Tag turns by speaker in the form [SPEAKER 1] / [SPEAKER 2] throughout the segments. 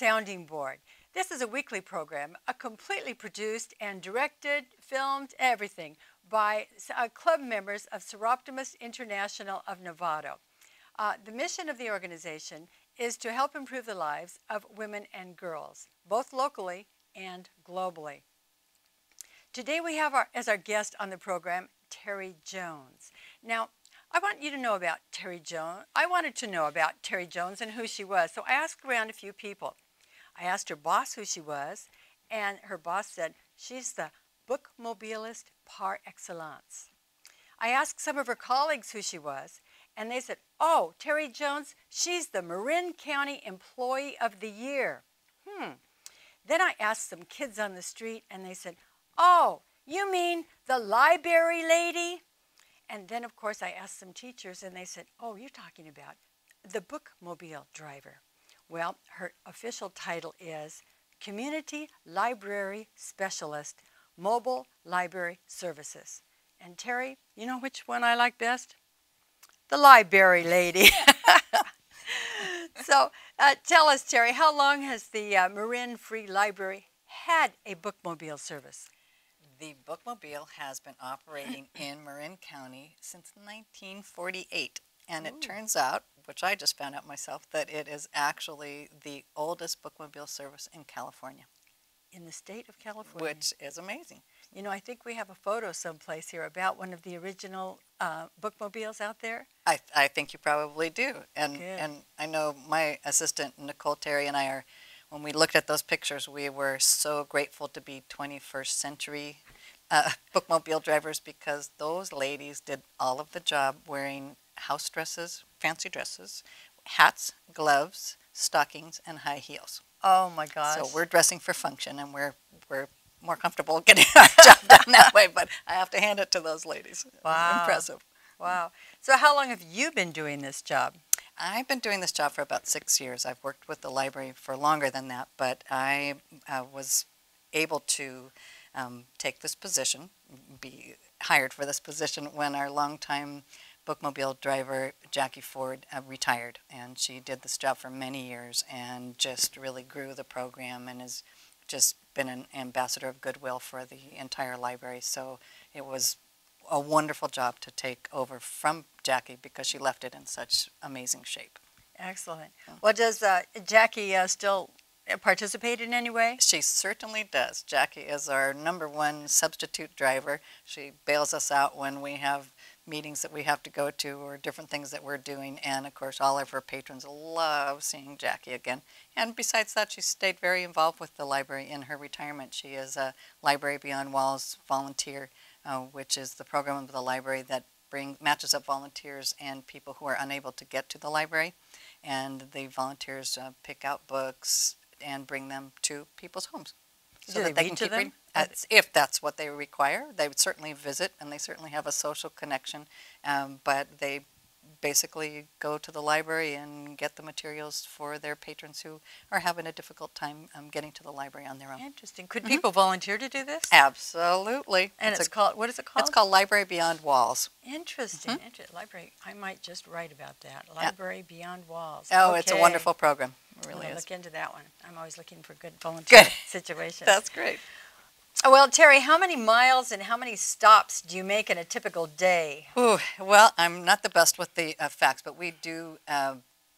[SPEAKER 1] Sounding Board. This is a weekly program, completely produced and directed, filmed, everything by club members of Soroptimist International of Novato. The mission of the organization is to help improve the lives of women and girls, both locally and globally. Today we have as our guest on the program, Terry Jones. Now, I want you to know about Terry Jones. I wanted to know about Terry Jones and who she was, so I asked around a few people. I asked her boss who she was, and her boss said she's the bookmobilist par excellence. I asked some of her colleagues who she was, and they said, oh, Terry Jones, she's the Marin County Employee of the Year. Then I asked some kids on the street, and they said, oh, you mean the library lady? And then, of course, I asked some teachers, and they said, oh, you're talking about the Bookmobile driver. Well, her official title is Community Library Specialist, Mobile Library Services. And Terry, you know which one I like best? The library lady. So tell us, Terry, how long has the Marin Free Library had a Bookmobile service?
[SPEAKER 2] The Bookmobile has been operating in Marin County since 1948. And it turns out, which I just found out myself, that it is actually the oldest Bookmobile service in California.
[SPEAKER 1] In the state of California.
[SPEAKER 2] Which is amazing.
[SPEAKER 1] You know, I think we have a photo someplace here about one of the original Bookmobiles out there.
[SPEAKER 2] I think you probably do. And I know my assistant, Nicole Terry, and I are, when we looked at those pictures, we were so grateful to be 21st century Bookmobile drivers, because those ladies did all of the job wearing house dresses, fancy dresses, hats, gloves, stockings, and high heels.
[SPEAKER 1] Oh my gosh.
[SPEAKER 2] So we're dressing for function, and we're more comfortable getting our job done that way, but I have to hand it to those ladies.
[SPEAKER 1] Wow.
[SPEAKER 2] Impressive.
[SPEAKER 1] Wow. So how long have you been doing this job?
[SPEAKER 2] I've been doing this job for about 6 years. I've worked with the library for longer than that, but I was able to take this position, be hired for this position when our longtime Bookmobile driver, Jackie Ford, retired. And she did this job for many years and just really grew the program and has just been an ambassador of goodwill for the entire library. So it was a wonderful job to take over from Jackie, because she left it in such amazing shape.
[SPEAKER 1] Excellent. Well, does Jackie still participate in any way?
[SPEAKER 2] She certainly does. Jackie is our #1 substitute driver. She bails us out when we have meetings that we have to go to or different things that we're doing, and of course all of her patrons love seeing Jackie again. And besides that, she stayed very involved with the library in her retirement. She is a Library Beyond Walls volunteer, which is the program of the library that matches up volunteers and people who are unable to get to the library, and the volunteers pick out books and bring them to people's homes.
[SPEAKER 1] So do they read to them?
[SPEAKER 2] If that's what they require. They would certainly visit, and they certainly have a social connection, but they basically go to the library and get the materials for their patrons who are having a difficult time getting to the library on their own.
[SPEAKER 1] Interesting. Could people volunteer to do this?
[SPEAKER 2] Absolutely.
[SPEAKER 1] And it's called, what is it called?
[SPEAKER 2] It's called Library Beyond Walls.
[SPEAKER 1] Interesting. Library. I might just write about that. Library Beyond Walls.
[SPEAKER 2] Oh,
[SPEAKER 1] okay.
[SPEAKER 2] It's a wonderful program. It really is.
[SPEAKER 1] Look into that one. I'm always looking for good volunteer situations.
[SPEAKER 2] That's great.
[SPEAKER 1] Well, Terry, how many miles and how many stops do you make in a typical day?
[SPEAKER 2] Ooh, well, I'm not the best with the facts, but we do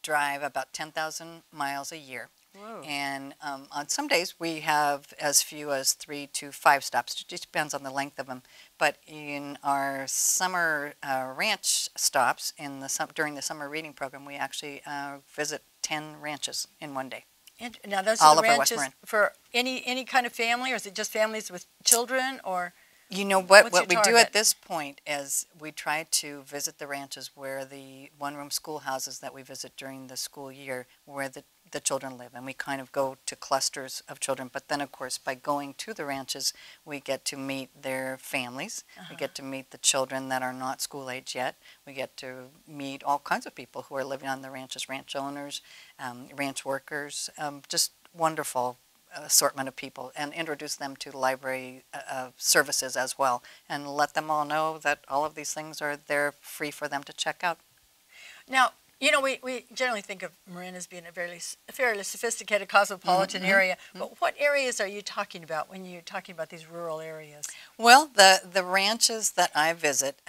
[SPEAKER 2] drive about 10,000 miles a year.
[SPEAKER 1] Whoa.
[SPEAKER 2] And on some days we have as few as 3 to 5 stops. It just depends on the length of them. But in our summer ranch stops, during the summer reading program, we actually visit 10 ranches in one day.
[SPEAKER 1] And now those
[SPEAKER 2] All
[SPEAKER 1] are the
[SPEAKER 2] over West
[SPEAKER 1] ranches
[SPEAKER 2] Marin.
[SPEAKER 1] for any kind of family, or is it just families with children, or?
[SPEAKER 2] You know what
[SPEAKER 1] What's
[SPEAKER 2] we
[SPEAKER 1] your
[SPEAKER 2] do
[SPEAKER 1] target?
[SPEAKER 2] at this point is we try to visit the ranches where the one-room schoolhouses that we visit during the school year, where the children live, and we kind of go to clusters of children. But then, of course, by going to the ranches, we get to meet their families. We get to meet the children that are not school age yet. We get to meet all kinds of people who are living on the ranches, ranch owners, ranch workers, just wonderful assortment of people, and introduce them to library services as well, and let them all know that all of these things are there free for them to check out.
[SPEAKER 1] Now, You know, we generally think of Marin as being a fairly sophisticated cosmopolitan area, but what areas are you talking about when you're talking about these rural areas?
[SPEAKER 2] Well, the ranches that I visit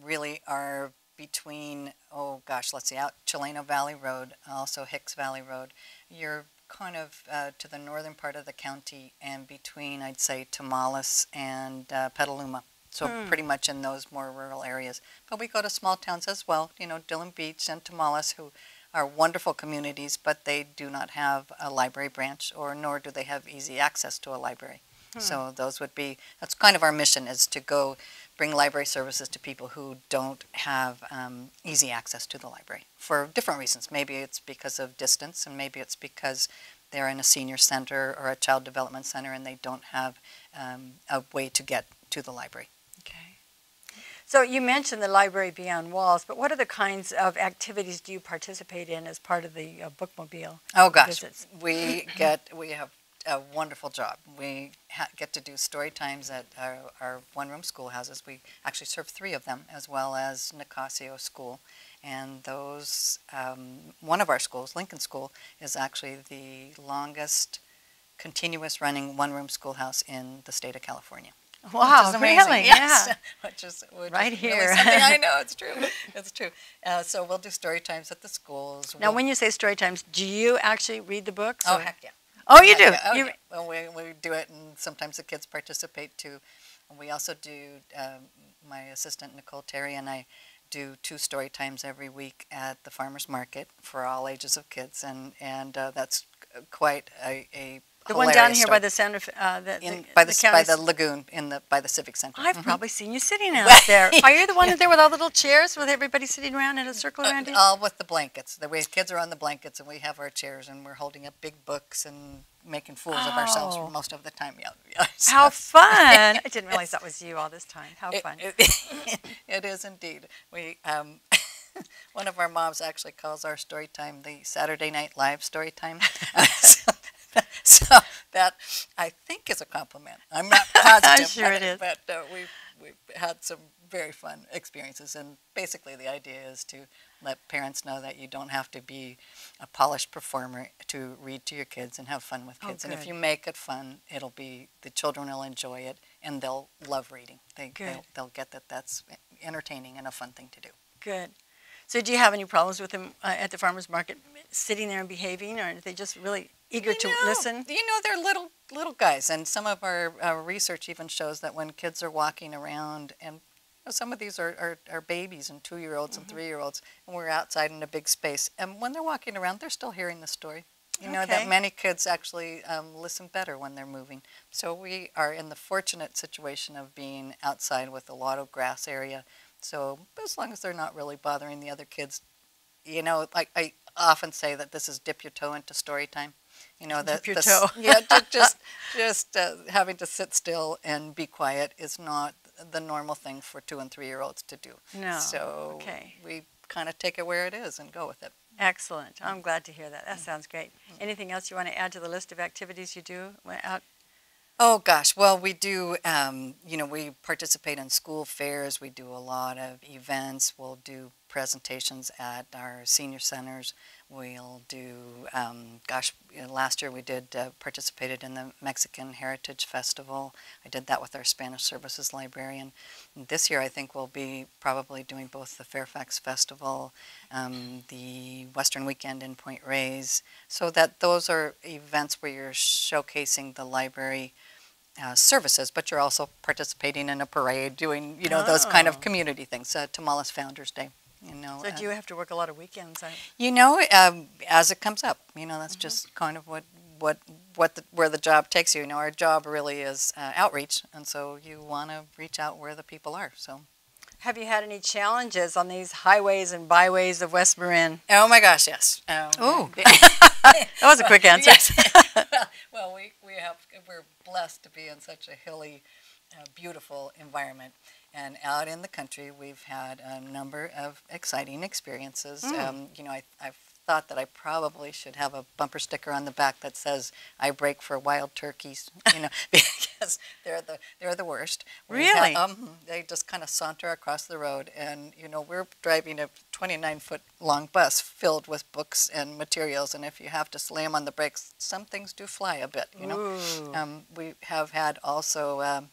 [SPEAKER 2] really are between, oh gosh, let's see, out Chileno Valley Road, also Hicks Valley Road. You're kind of to the northern part of the county and between, I'd say, Tamales and Petaluma. So pretty much in those more rural areas. But we go to small towns as well, you know, Dillon Beach and Tamales, who are wonderful communities, but they do not have a library branch, or nor do they have easy access to a library. So those would be, that's kind of our mission, is to go bring library services to people who don't have easy access to the library for different reasons. Maybe it's because of distance, and maybe it's because they're in a senior center or a child development center and they don't have a way to get to the library.
[SPEAKER 1] Okay. So you mentioned the Library Beyond Walls, but what other kinds of activities do you participate in as part of the Bookmobile
[SPEAKER 2] Oh gosh,
[SPEAKER 1] visits?
[SPEAKER 2] we have a wonderful job. We get to do story times at our one-room schoolhouses. We actually serve 3 of them, as well as Nicasio School. And those, one of our schools, Lincoln School, is actually the longest continuous running one-room schoolhouse in the state of California.
[SPEAKER 1] Wow,
[SPEAKER 2] which is amazing.
[SPEAKER 1] really?
[SPEAKER 2] Yes.
[SPEAKER 1] Yeah.
[SPEAKER 2] which is
[SPEAKER 1] Right
[SPEAKER 2] really
[SPEAKER 1] here.
[SPEAKER 2] something I know, it's true. It's true. So we'll do story times at the schools.
[SPEAKER 1] Now, when you say story times, do you actually read the books?
[SPEAKER 2] Oh,
[SPEAKER 1] or?
[SPEAKER 2] heck yeah.
[SPEAKER 1] Oh, you do?
[SPEAKER 2] Yeah. Oh,
[SPEAKER 1] You-
[SPEAKER 2] yeah. Well, we do it, and sometimes the kids participate too. And we also do, my assistant Nicole Terry and I do 2 story times every week at the farmers market for all ages of kids, and that's quite a
[SPEAKER 1] The one down here
[SPEAKER 2] story.
[SPEAKER 1] by the center,
[SPEAKER 2] by
[SPEAKER 1] county.
[SPEAKER 2] the lagoon by the civic center.
[SPEAKER 1] I've probably seen you sitting out there. Are you the one there with all the little chairs with everybody sitting around in a circle around you?
[SPEAKER 2] All with the blankets. The way kids are on the blankets, and we have our chairs, and we're holding up big books and making fools of ourselves for most of the time. Yeah. So
[SPEAKER 1] How fun! I didn't realize that was you all this time. How fun!
[SPEAKER 2] It is indeed. We one of our moms actually calls our story time the Saturday Night Live story time. So that, I think, is a compliment. I'm not positive.
[SPEAKER 1] Sure it is.
[SPEAKER 2] But we've had some very fun experiences, and basically the idea is to let parents know that you don't have to be a polished performer to read to your kids and have fun with kids. And if you make it fun, the children will enjoy it, and they'll love reading. They'll get that that's entertaining and a fun thing to do.
[SPEAKER 1] Good. So do you have any problems with them at the farmer's market sitting there and behaving, or are they just really eager to listen?
[SPEAKER 2] You know, they're little guys, and some of our research even shows that when kids are walking around, and some of these are babies and 2-year-olds and 3-year-olds, and we're outside in a big space, and when they're walking around, they're still hearing the story. You know, that many kids actually listen better when they're moving. So we are in the fortunate situation of being outside with a lot of grass area. So as long as they're not really bothering the other kids, you know, like I often say that this is dip your toe into story time. You know, that
[SPEAKER 1] dip your toe.
[SPEAKER 2] Yeah, just having to sit still and be quiet is not the normal thing for 2- and 3-year-olds to do.
[SPEAKER 1] No.
[SPEAKER 2] So we kind of take it where it is and go with it.
[SPEAKER 1] Excellent. I'm glad to hear that. That sounds great. Anything else you want to add to the list of activities you do out?
[SPEAKER 2] Oh gosh, well we do, you know, we participate in school fairs, we do a lot of events, we'll do presentations at our senior centers, we'll do, last year we did participated in the Mexican Heritage Festival. I did that with our Spanish Services librarian. This year I think we'll be probably doing both the Fairfax Festival, the Western Weekend in Point Reyes, so that those are events where you're showcasing the library services, but you're also participating in a parade, doing, you know, those kind of community things. Tamales Founders Day, you know.
[SPEAKER 1] So do you have to work a lot of weekends?
[SPEAKER 2] You know, as it comes up, you know, that's just kind of where the job takes you. You know, our job really is outreach, and so you want to reach out where the people are. So.
[SPEAKER 1] Have you had any challenges on these highways and byways of West Marin?
[SPEAKER 2] Oh my gosh, yes.
[SPEAKER 1] Oh, that was a quick answer.
[SPEAKER 2] Yes. Well, we're blessed to be in such a hilly, beautiful environment, and out in the country, we've had a number of exciting experiences. You know, I've thought that I probably should have a bumper sticker on the back that says "I break for wild turkeys," because they're the worst.
[SPEAKER 1] Really?
[SPEAKER 2] They just kind of saunter across the road, and we're driving a 29-foot long bus filled with books and materials, and if you have to slam on the brakes, some things do fly a bit. We have had also.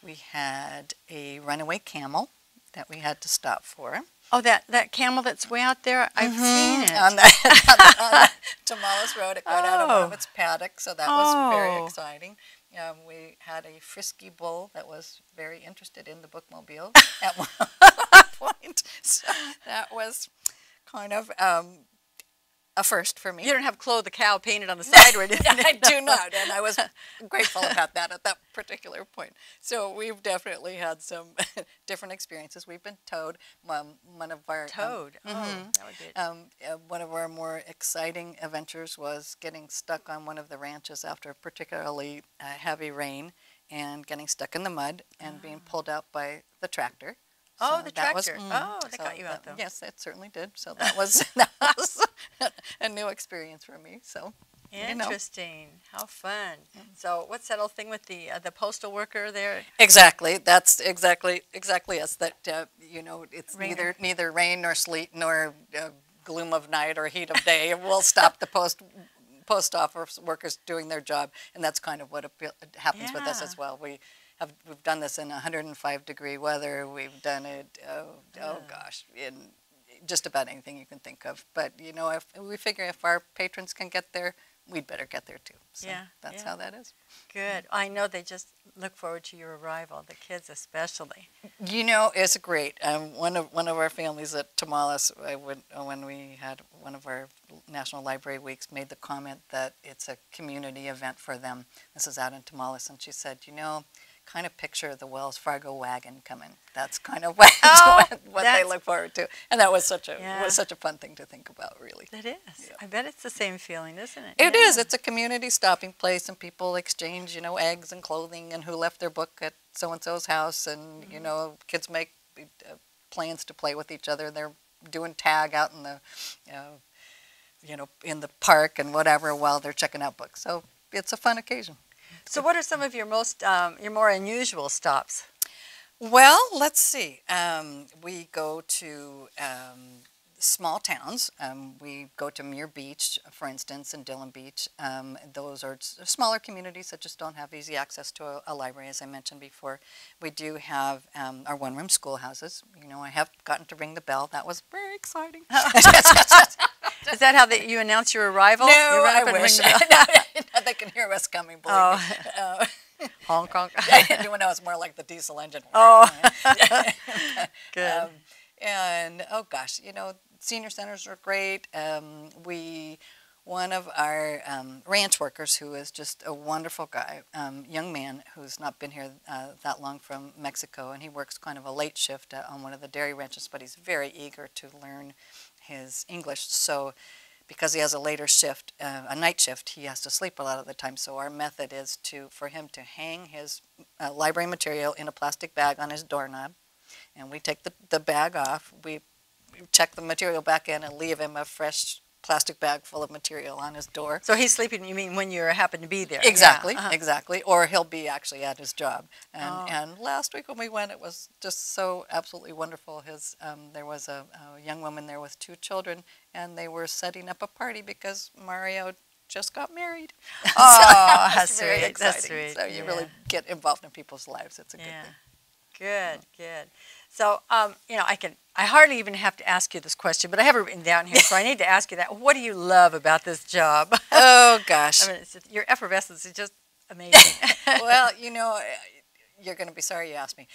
[SPEAKER 2] We had a runaway camel that we had to stop for.
[SPEAKER 1] Oh, that camel that's way out there? I've seen it.
[SPEAKER 2] On the Tamales Road. It got out of one of its paddocks, so that was very exciting. We had a frisky bull that was very interested in the bookmobile at one point. So that was kind of a first for me.
[SPEAKER 1] You don't have Chloe the cow painted on the side or anything?
[SPEAKER 2] I do not, and I was grateful about that at that particular point. So we've definitely had some different experiences. We've been towed. One of our
[SPEAKER 1] that would be it.
[SPEAKER 2] one of our more exciting adventures was getting stuck on one of the ranches after a particularly heavy rain and getting stuck in the mud and being pulled out by the tractor.
[SPEAKER 1] Oh,
[SPEAKER 2] So
[SPEAKER 1] the
[SPEAKER 2] that was,
[SPEAKER 1] tractor. That got you out, though.
[SPEAKER 2] Yes, it certainly did. So that was a new experience for me. So
[SPEAKER 1] Interesting. How fun. So what's that old thing with the postal worker there?
[SPEAKER 2] exactly, that's exactly us. That it's
[SPEAKER 1] Rainer.
[SPEAKER 2] neither rain nor sleet nor gloom of night or heat of day. We'll stop the post office workers doing their job, and that's kind of what happens with us as well. We've done this in 105-degree weather. We've done it, gosh, in just about anything you can think of. But, if we figure if our patrons can get there, we'd better get there too. So that's how that is.
[SPEAKER 1] Good. I know they just look forward to your arrival, the kids especially.
[SPEAKER 2] It's great. One of our families at Tamales, when we had one of our National Library Weeks, made the comment that it's a community event for them. This is out in Tamales, and she said, kind of picture the Wells Fargo wagon coming. That's kind of what they look forward to, and that was such a fun thing to think about, really.
[SPEAKER 1] It is. Yeah. I bet it's the same feeling, isn't it?
[SPEAKER 2] It is. It's a community stopping place, and people exchange, eggs and clothing, and who left their book at so and so's house, and kids make plans to play with each other. They're doing tag out in the, in the park and whatever while they're checking out books. So it's a fun occasion.
[SPEAKER 1] So what are some of your more unusual stops?
[SPEAKER 2] Well, let's see. We go to small towns. We go to Muir Beach, for instance, and Dillon Beach. Those are smaller communities that just don't have easy access to a library, as I mentioned before. We do have our one-room schoolhouses. I have gotten to ring the bell. That was very exciting.
[SPEAKER 1] Is that how you announce your arrival?
[SPEAKER 2] No,
[SPEAKER 1] I
[SPEAKER 2] wish. They can hear us coming, believe me.
[SPEAKER 1] Hong Kong.
[SPEAKER 2] When I was more like the diesel engine.
[SPEAKER 1] Oh, good.
[SPEAKER 2] And, oh gosh, senior centers are great. One of our ranch workers, who is just a wonderful guy, young man who's not been here that long, from Mexico, and he works kind of a late shift on one of the dairy ranches, but he's very eager to learn his English. So because he has a later shift, a night shift, he has to sleep a lot of the time. So our method is for him to hang his library material in a plastic bag on his doorknob, and we take the bag off, we check the material back in, and leave him a fresh plastic bag full of material on his door.
[SPEAKER 1] So he's sleeping, you mean, when you happen to be there?
[SPEAKER 2] Exactly, exactly. Or he'll be actually at his job. And last week when we went, it was just so absolutely wonderful. There was a young woman there with 2 children, and they were setting up a party because Mario just got married.
[SPEAKER 1] Oh,
[SPEAKER 2] so
[SPEAKER 1] that's
[SPEAKER 2] very
[SPEAKER 1] sweet.
[SPEAKER 2] exciting.
[SPEAKER 1] That's sweet.
[SPEAKER 2] So you really get involved in people's lives. It's a good thing.
[SPEAKER 1] Good, good. So, I hardly even have to ask you this question, but I have it written down here, so I need to ask you that. What do you love about this job?
[SPEAKER 2] Oh, gosh.
[SPEAKER 1] I mean, your effervescence is just amazing.
[SPEAKER 2] Well, you're going to be sorry you asked me.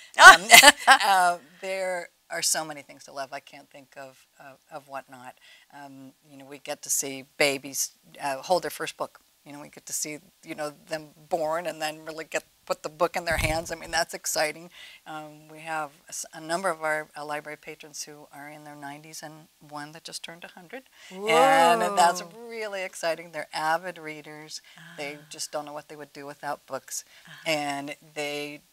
[SPEAKER 2] There are so many things to love. I can't think of what not. We get to see babies hold their first book. We get to see, them born and then really get put the book in their hands. I mean, that's exciting. We have a number of our library patrons who are in their 90s and one that just turned 100.
[SPEAKER 1] Whoa.
[SPEAKER 2] And that's really exciting. They're avid readers. They just don't know what they would do without books. And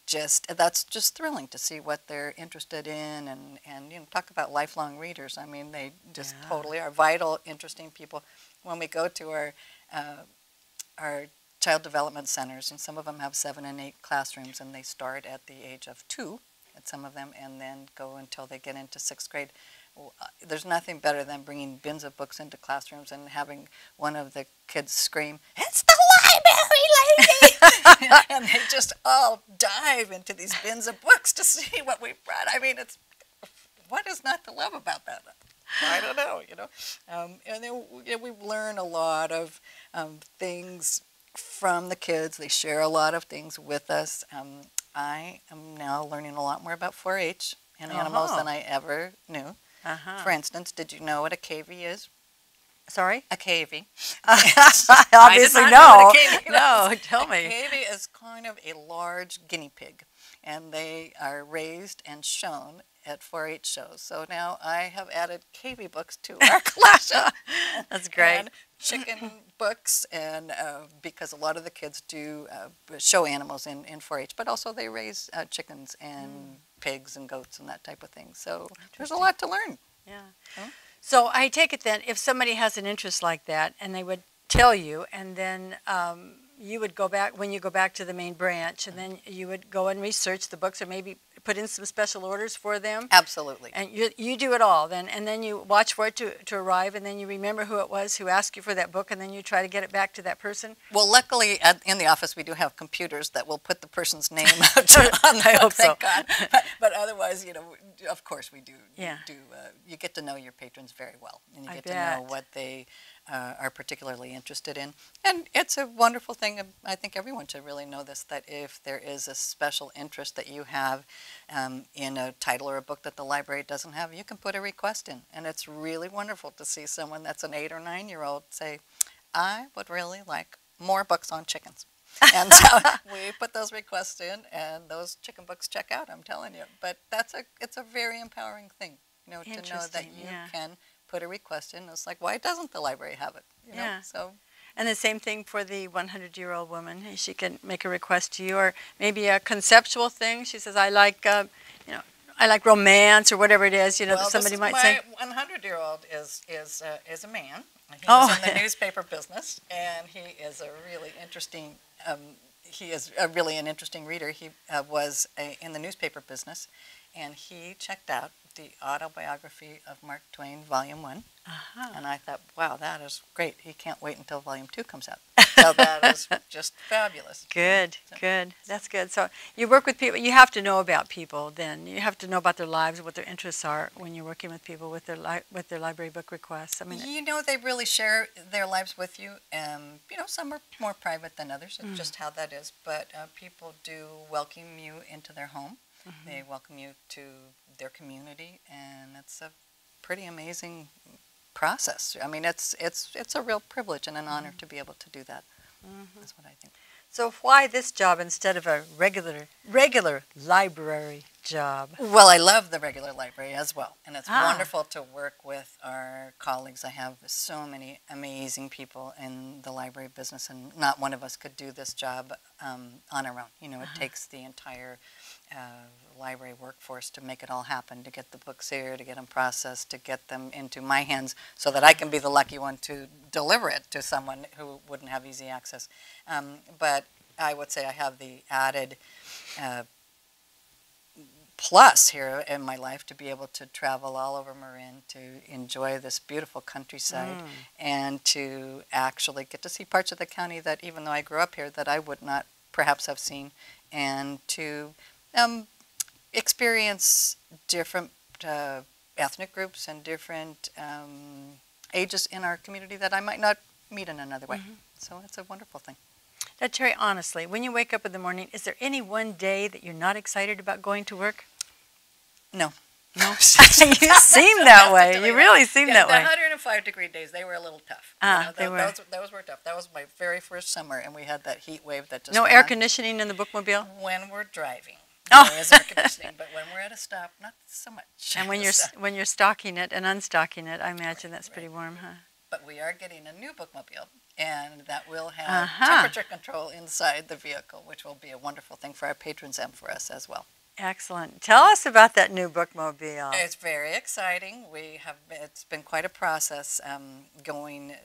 [SPEAKER 2] that's just thrilling to see what they're interested in, and talk about lifelong readers. I mean, they just totally are vital, interesting people. When we go to our child development centers, and some of them have 7 and 8 classrooms, and they start at the age of 2 at some of them, and then go until they get into 6th grade. There's nothing better than bringing bins of books into classrooms and having one of the kids scream, "It's the library lady!" And they just all dive into these bins of books to see what we brought. I mean, what is not to love about that? I don't know, and then we learn a lot of things from the kids. They share a lot of things with us. I am now learning a lot more about 4-H and animals than I ever knew. For instance, did you know what a cavy is?
[SPEAKER 1] Sorry?
[SPEAKER 2] A cavy.
[SPEAKER 1] Obviously, no. No, tell me.
[SPEAKER 2] A cavy is kind of a large guinea pig, and they are raised and shown at 4-H shows. So now I have added cavy books to our collection.
[SPEAKER 1] That's great.
[SPEAKER 2] And chicken books, and because a lot of the kids do show animals in 4-H, but also they raise chickens and pigs and goats and that type of thing. So there's a lot to learn.
[SPEAKER 1] Yeah. So I take it then, if somebody has an interest like that, and they would tell you, and then you would go back, when you go back to the main branch, and then you would go and research the books, or maybe put in some special orders for them.
[SPEAKER 2] Absolutely.
[SPEAKER 1] And you do it all then, and then you watch for it to arrive, and then you remember who it was who asked you for that book, and then you try to get it back to that person.
[SPEAKER 2] Well, luckily in the office we do have computers that will put the person's name out on the book, thank God. But otherwise, of course we do.
[SPEAKER 1] Yeah.
[SPEAKER 2] You get to know your patrons very well, and you
[SPEAKER 1] I
[SPEAKER 2] get
[SPEAKER 1] bet.
[SPEAKER 2] to know what they are particularly interested in. And it's a wonderful thing. I think everyone should really know this, that if there is a special interest that you have in a title or a book that the library doesn't have, you can put a request in. And it's really wonderful to see someone that's an 8 or 9-year-old say, "I would really like more books on chickens." And so we put those requests in, and those chicken books check out, I'm telling you. But it's a very empowering thing, to know that you can put a request in. It's like, why doesn't the library have it? So.
[SPEAKER 1] And the same thing for the 100-year-old woman. She can make a request to you, or maybe a conceptual thing. She says, "I like, I like romance," or whatever it is. That somebody might say.
[SPEAKER 2] My 100-year-old is a man. He's in the newspaper business, and he is a really interesting. He is really an interesting reader. He was in the newspaper business, and he checked out the autobiography of Mark Twain, Volume 1. And I thought, wow, that is great. He can't wait until Volume 2 comes out. So that is just fabulous.
[SPEAKER 1] Good. That's good. So you work with people. You have to know about people then. You have to know about their lives, what their interests are when you're working with people with their library book requests. I mean,
[SPEAKER 2] they really share their lives with you. Some are more private than others. It's just how that is. But people do welcome you into their home. They welcome you to their community, and it's a pretty amazing process. I mean, it's a real privilege and an honor to be able to do that. That's what I think.
[SPEAKER 1] So why this job instead of a regular library job?
[SPEAKER 2] Well, I love the regular library as well, and it's wonderful to work with our colleagues. I have so many amazing people in the library business, and not one of us could do this job on our own. It takes the entire library workforce to make it all happen, to get the books here, to get them processed, to get them into my hands so that I can be the lucky one to deliver it to someone who wouldn't have easy access. But I would say I have the added plus here in my life to be able to travel all over Marin, to enjoy this beautiful countryside, and to actually get to see parts of the county that, even though I grew up here, that I would not perhaps have seen, and to experience different ethnic groups and different ages in our community that I might not meet in another way. So it's a wonderful thing.
[SPEAKER 1] Now, Terry, honestly, when you wake up in the morning, is there any one day that you're not excited about going to work?
[SPEAKER 2] No.
[SPEAKER 1] No, you seem that way. You really seem that way.
[SPEAKER 2] The 105-degree days, they were a little tough.
[SPEAKER 1] They were.
[SPEAKER 2] Those were tough. That was my very first summer, and we had that heat wave that just
[SPEAKER 1] No
[SPEAKER 2] went
[SPEAKER 1] air
[SPEAKER 2] on.
[SPEAKER 1] conditioning in the bookmobile?
[SPEAKER 2] When we're driving,
[SPEAKER 1] Oh.
[SPEAKER 2] there is air conditioning, but when we're at a stop, not so much.
[SPEAKER 1] And when you're stocking it and unstocking it, I imagine that's pretty warm, huh?
[SPEAKER 2] But we are getting a new bookmobile, and that will have temperature control inside the vehicle, which will be a wonderful thing for our patrons and for us as well.
[SPEAKER 1] Excellent. Tell us about that new bookmobile.
[SPEAKER 2] It's very exciting. It's been quite a process going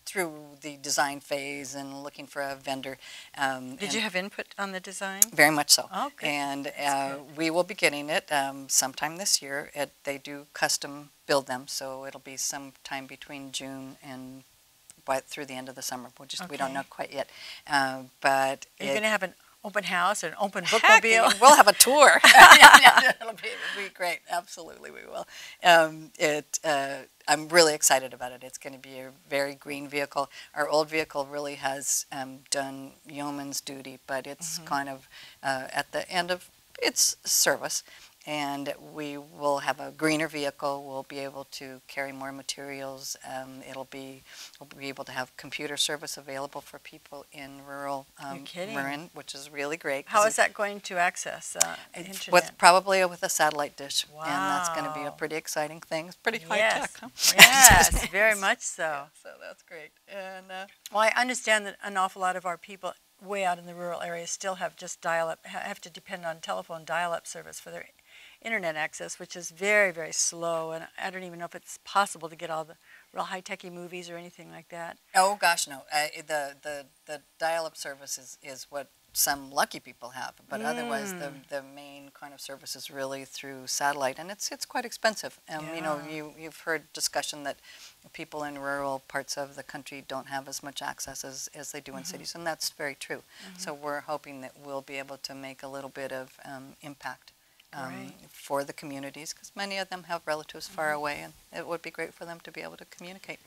[SPEAKER 2] through the design phase and looking for a vendor.
[SPEAKER 1] Did you have input on the design?
[SPEAKER 2] Very much so.
[SPEAKER 1] Oh, good.
[SPEAKER 2] And we will be getting it sometime this year. They do custom build them, so it'll be sometime between June and through the end of the summer. We don't know quite yet. But
[SPEAKER 1] are you going to have an open house or an open
[SPEAKER 2] Heck,
[SPEAKER 1] bookmobile?
[SPEAKER 2] we'll have a tour. It'll be great. Absolutely, we will. I'm really excited about it. It's going to be a very green vehicle. Our old vehicle really has done yeoman's duty, but it's kind of at the end of its service. And we will have a greener vehicle. We'll be able to carry more materials. We'll be able to have computer service available for people in rural Marin, which is really great.
[SPEAKER 1] How is that going to access internet?
[SPEAKER 2] Probably with a satellite dish.
[SPEAKER 1] Wow.
[SPEAKER 2] And that's going to be a pretty exciting thing. It's pretty high tech, huh?
[SPEAKER 1] Yes, very much so.
[SPEAKER 2] So that's great. And
[SPEAKER 1] well, I understand that an awful lot of our people way out in the rural areas still have just dial-up, have to depend on telephone dial-up service for their internet access, which is very, very slow, and I don't even know if it's possible to get all the real high-techy movies or anything like that.
[SPEAKER 2] Oh gosh, no. The dial-up service is what some lucky people have, but otherwise the main kind of service is really through satellite, and it's quite expensive. You know, you've heard discussion that people in rural parts of the country don't have as much access as they do in cities, and that's very true. So we're hoping that we'll be able to make a little bit of impact for the communities, because many of them have relatives far away, and it would be great for them to be able to communicate.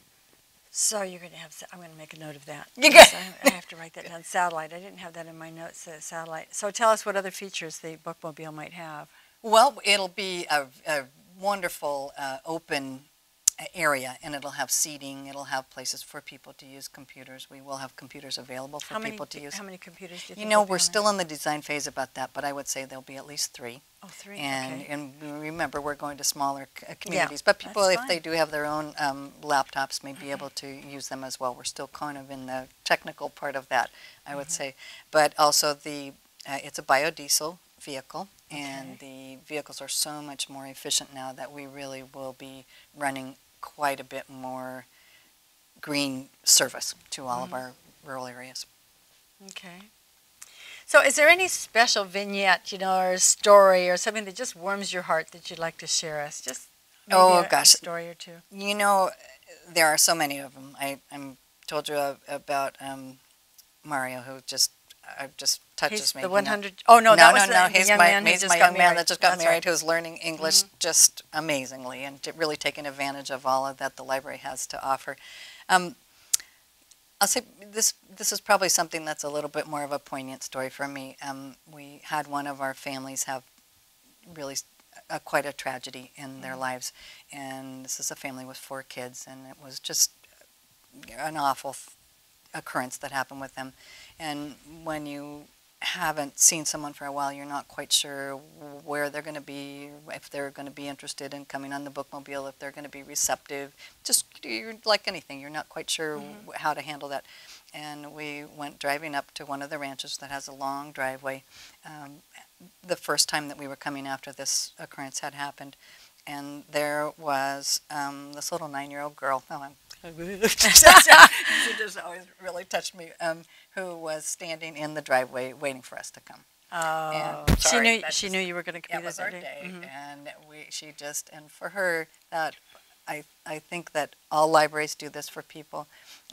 [SPEAKER 1] So you're going to have, I'm going to make a note of that.
[SPEAKER 2] You got
[SPEAKER 1] I have to write that down, satellite. I didn't have that in my notes, satellite. So tell us what other features the bookmobile might have.
[SPEAKER 2] Well, it'll be a wonderful open area, and it'll have seating. It'll have places for people to use computers. We will have computers available for people to use.
[SPEAKER 1] How many computers do you think?
[SPEAKER 2] You know, we're still in the design phase about that, but I would say there'll be at least 3.
[SPEAKER 1] Oh, 3.
[SPEAKER 2] And remember, we're going to smaller communities. But people, if they do have their own laptops, may be able to use them as well. We're still kind of in the technical part of that, I would say. But also, it's a biodiesel vehicle, and the vehicles are so much more efficient now that we really will be running quite a bit more green service to all of our rural areas.
[SPEAKER 1] Okay. So is there any special vignette, you know, or a story or something that just warms your heart that you'd like to share us? Just maybe a story or two.
[SPEAKER 2] You know, there are so many of them. I told you about Mario, who just touches me.
[SPEAKER 1] The 100. Oh no, that was
[SPEAKER 2] he's
[SPEAKER 1] young man
[SPEAKER 2] he's my young man that just got married, who's learning English just amazingly and really taking advantage of all of that the library has to offer. I'll say this is probably something that's a little bit more of a poignant story for me. We had one of our families have really quite a tragedy in their lives, and this is a family with 4 kids, and it was just an awful occurrence that happened with them. And when you haven't seen someone for a while, you're not quite sure where they're going to be, if they're going to be interested in coming on the bookmobile, if they're going to be receptive. Just you're like anything, you're not quite sure how to handle that. And we went driving up to one of the ranches that has a long driveway the first time that we were coming after this occurrence had happened. And there was this little 9-year-old girl. She just always really touched me, who was standing in the driveway waiting for us to come.
[SPEAKER 1] Oh, she knew you were going to come.
[SPEAKER 2] It was our day, and and for her, that I think that all libraries do this for people.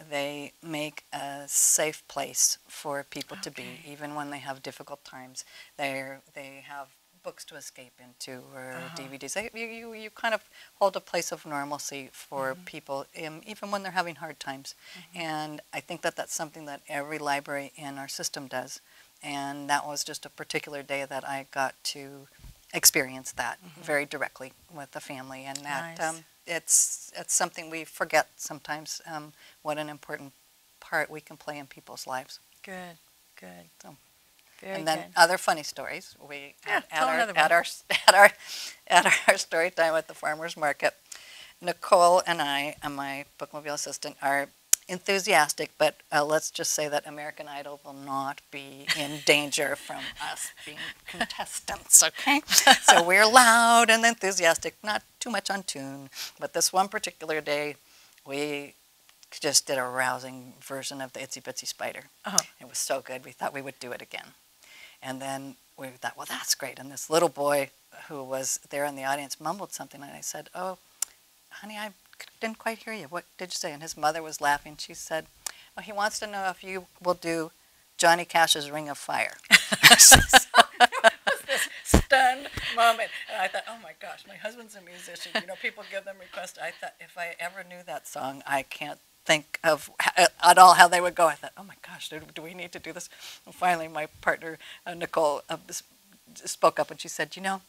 [SPEAKER 2] They make a safe place for people to be, even when they have difficult times. They have books to escape into, or DVDs. You kind of hold a place of normalcy for people, even when they're having hard times. And I think that that's something that every library in our system does. And that was just a particular day that I got to experienced that very directly with the family, and that
[SPEAKER 1] Nice.
[SPEAKER 2] it's something we forget sometimes, what an important part we can play in people's lives.
[SPEAKER 1] Good, good.
[SPEAKER 2] So,
[SPEAKER 1] Very
[SPEAKER 2] and then
[SPEAKER 1] good.
[SPEAKER 2] other funny stories. We
[SPEAKER 1] tell another one.
[SPEAKER 2] at our story time at the farmers market, Nicole and I, and my bookmobile assistant, are enthusiastic, but let's just say that American Idol will not be in danger from us being contestants, okay? So we're loud and enthusiastic, not too much on tune, but this one particular day, we just did a rousing version of the Itsy Bitsy Spider. It was so good, we thought we would do it again. And then we thought, well, that's great. And this little boy who was there in the audience mumbled something, and I said, oh, honey, I didn't quite hear you. What did you say? And his mother was laughing. She said, well, he wants to know if you will do Johnny Cash's Ring of Fire. So it was this stunned moment. And I thought, oh my gosh, my husband's a musician. You know, people give them requests. I thought, if I ever knew that song, I can't think of at all how they would go. I thought, oh my gosh, do we need to do this? And finally, my partner, Nicole, spoke up and she said, you know,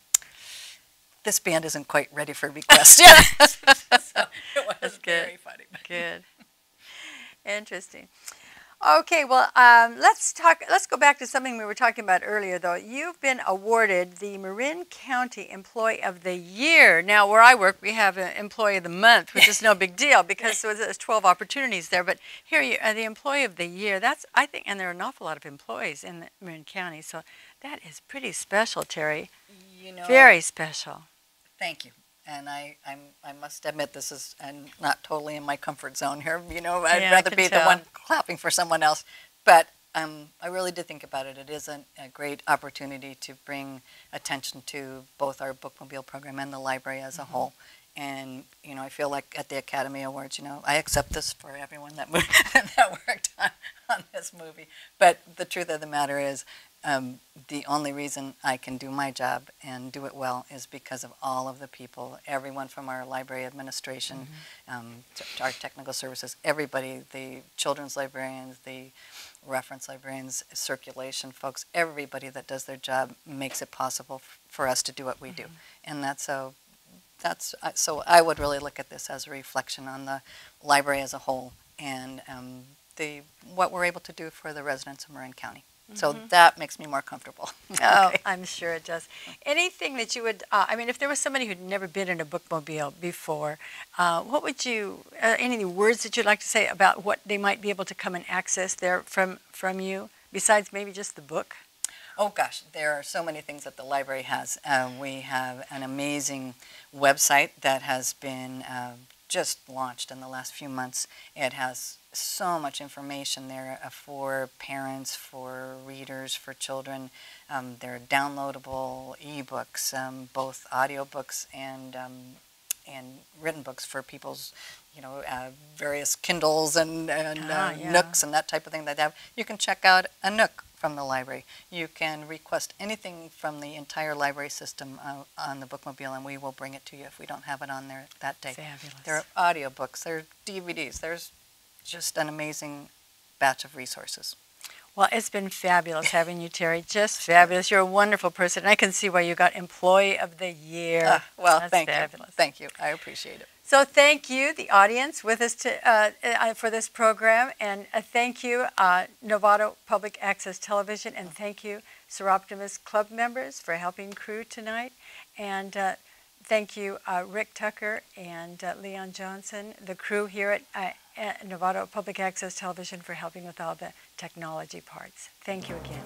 [SPEAKER 2] this band isn't quite ready for requests yet. So it was very funny.
[SPEAKER 1] Good. Interesting. Okay, well, let's go back to something we were talking about earlier, though. You've been awarded the Marin County Employee of the Year. Now, where I work, we have an Employee of the Month, which is no big deal because there's 12 opportunities there. But here, you are the Employee of the Year. That's, I think, and there are an awful lot of employees in Marin County, so that is pretty special, Terry.
[SPEAKER 2] You know,
[SPEAKER 1] very special.
[SPEAKER 2] Thank you. And I must admit, this is not totally in my comfort zone here. You know, I'd rather be the one clapping for someone else. But I really did think about it. It is a great opportunity to bring attention to both our bookmobile program and the library as a whole. And, you know, I feel like at the Academy Awards, you know, I accept this for everyone that worked on this movie. But the truth of the matter is, the only reason I can do my job and do it well is because of all of the people, everyone from our library administration, to our technical services, everybody, the children's librarians, the reference librarians, circulation folks, everybody that does their job makes it possible for us to do what we do. And so I would really look at this as a reflection on the library as a whole and what we're able to do for the residents of Marin County. So that makes me more comfortable.
[SPEAKER 1] Oh, I'm sure it does. Anything that you would, I mean, if there was somebody who'd never been in a bookmobile before, what would you, any words that you'd like to say about what they might be able to come and access there from you, besides maybe just the book?
[SPEAKER 2] Oh gosh, there are so many things that the library has. We have an amazing website that has been just launched in the last few months. It has so much information there for parents, for readers, for children. There are downloadable e-books, both audiobooks and written books for people's, you know, various Kindles and Nooks and that type of thing that they have. You can check out a Nook from the library. You can request anything from the entire library system on the bookmobile, and we will bring it to you if we don't have it on there that day.
[SPEAKER 1] Fabulous.
[SPEAKER 2] There are audiobooks, there are DVDs, there's just an amazing batch of resources.
[SPEAKER 1] Well, it's been fabulous having you, Terry. Just fabulous. You're a wonderful person. And I can see why you got Employee of the Year.
[SPEAKER 2] Well,
[SPEAKER 1] That's
[SPEAKER 2] thank
[SPEAKER 1] fabulous.
[SPEAKER 2] you. Thank you. I appreciate it.
[SPEAKER 1] So thank you, the audience, with us for this program. And thank you, Novato Public Access Television. And thank you, Soroptimist Club members, for helping crew tonight. And thank you, Rick Tucker and Leon Johnson, the crew here at Novato Public Access Television, for helping with all the technology parts. Thank you again.